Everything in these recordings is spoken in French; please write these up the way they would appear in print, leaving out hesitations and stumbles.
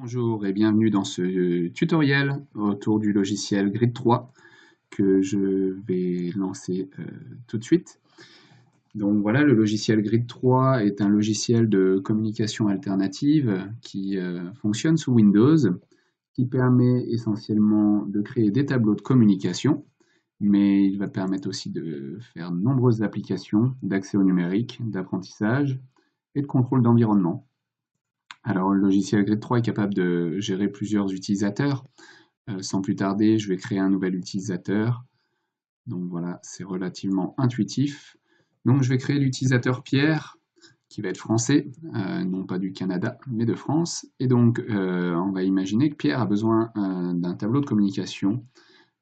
Bonjour et bienvenue dans ce tutoriel autour du logiciel Grid 3 que je vais lancer tout de suite. Donc voilà, le logiciel Grid 3 est un logiciel de communication alternative qui fonctionne sous Windows, qui permet essentiellement de créer des tableaux de communication, mais il va permettre aussi de faire de nombreuses applications d'accès au numérique, d'apprentissage et de contrôle d'environnement. Alors, le logiciel Grid 3 est capable de gérer plusieurs utilisateurs. Sans plus tarder, je vais créer un nouvel utilisateur. Donc voilà, c'est relativement intuitif. Donc je vais créer l'utilisateur Pierre, qui va être français, non pas du Canada, mais de France. Et donc, on va imaginer que Pierre a besoin d'un tableau de communication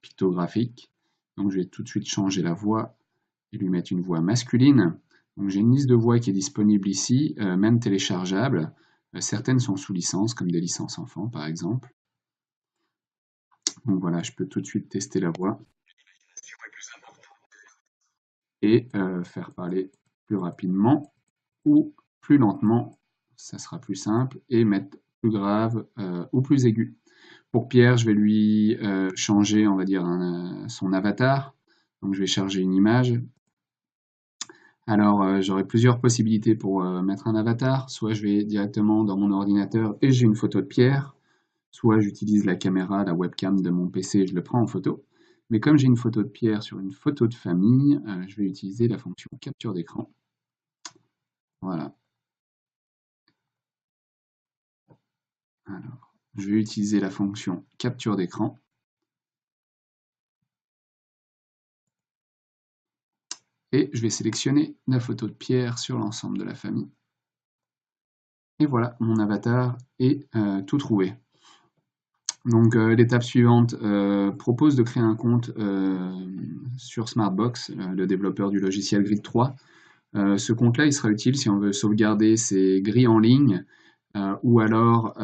pictographique. Donc je vais tout de suite changer la voix et lui mettre une voix masculine. Donc j'ai une liste de voix qui est disponible ici, même téléchargeable. Certaines sont sous licence, comme des licences enfants par exemple. Donc voilà, je peux tout de suite tester la voix et faire parler plus rapidement ou plus lentement, ça sera plus simple, et mettre plus grave ou plus aigu. Pour Pierre, je vais lui changer, on va dire, son avatar. Donc je vais charger une image. Alors, j'aurai plusieurs possibilités pour mettre un avatar. Soit je vais directement dans mon ordinateur et j'ai une photo de Pierre, soit j'utilise la caméra, la webcam de mon PC et je le prends en photo. Mais comme j'ai une photo de Pierre sur une photo de famille, je vais utiliser la fonction capture d'écran. Voilà. Alors, je vais utiliser la fonction capture d'écran. Et je vais sélectionner la photo de Pierre sur l'ensemble de la famille. Et voilà, mon avatar est tout trouvé. Donc l'étape suivante propose de créer un compte sur Smartbox, le développeur du logiciel Grid 3. Ce compte-là, il sera utile si on veut sauvegarder ses grilles en ligne ou alors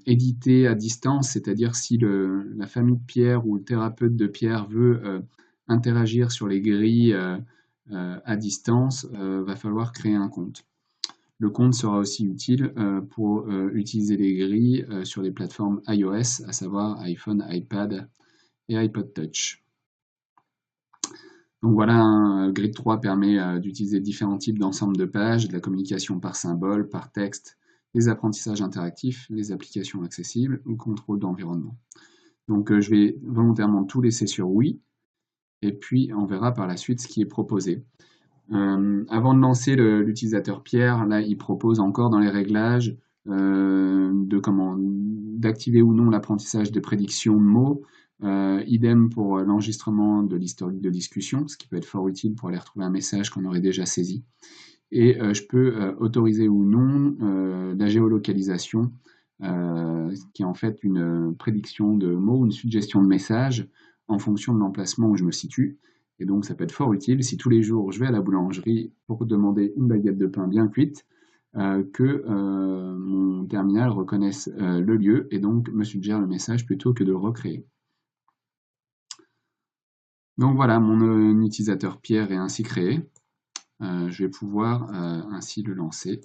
éditer à distance, c'est-à-dire si la famille de Pierre ou le thérapeute de Pierre veut interagir sur les grilles à distance, va falloir créer un compte. Le compte sera aussi utile pour utiliser les grilles sur les plateformes iOS, à savoir iPhone, iPad et iPod Touch. Donc voilà, Grid 3 permet d'utiliser différents types d'ensemble de pages, de la communication par symbole, par texte, les apprentissages interactifs, les applications accessibles ou le contrôle d'environnement. Donc je vais volontairement tout laisser sur oui, et puis on verra par la suite ce qui est proposé. Avant de lancer l'utilisateur Pierre, là il propose encore dans les réglages d'activer ou non l'apprentissage des prédictions de mots. Idem pour l'enregistrement de l'historique de discussion, ce qui peut être fort utile pour aller retrouver un message qu'on aurait déjà saisi. Et je peux autoriser ou non la géolocalisation, qui est en fait une prédiction de mots ou une suggestion de message en fonction de l'emplacement où je me situe. Et donc ça peut être fort utile si tous les jours je vais à la boulangerie pour demander une baguette de pain bien cuite, que mon terminal reconnaisse le lieu et donc me suggère le message plutôt que de le recréer. Donc voilà, mon utilisateur Pierre est ainsi créé. Je vais pouvoir ainsi le lancer.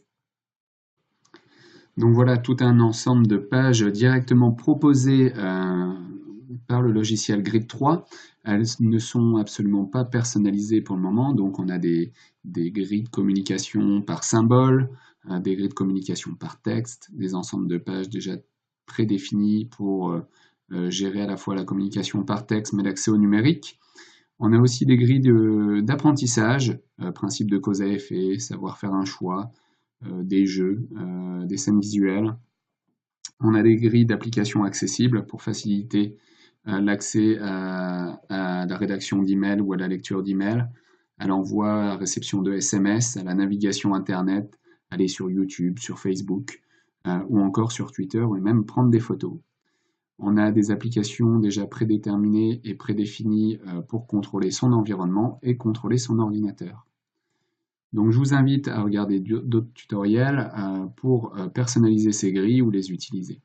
Donc voilà tout un ensemble de pages directement proposées par le logiciel Grid 3. Elles ne sont absolument pas personnalisées pour le moment, donc on a des grilles de communication par symbole, des grilles de communication par texte, des ensembles de pages déjà prédéfinies pour gérer à la fois la communication par texte mais l'accès au numérique. On a aussi des grilles d'apprentissage, principe de cause à effet, savoir faire un choix, des jeux, des scènes visuelles. On a des grilles d'applications accessibles pour faciliter l'accès à la rédaction d'emails ou à la lecture d'emails, à l'envoi, à la réception de SMS, à la navigation Internet, aller sur YouTube, sur Facebook, ou encore sur Twitter, ou même prendre des photos. On a des applications déjà prédéterminées et prédéfinies pour contrôler son environnement et contrôler son ordinateur. Donc je vous invite à regarder d'autres tutoriels pour personnaliser ces grilles ou les utiliser.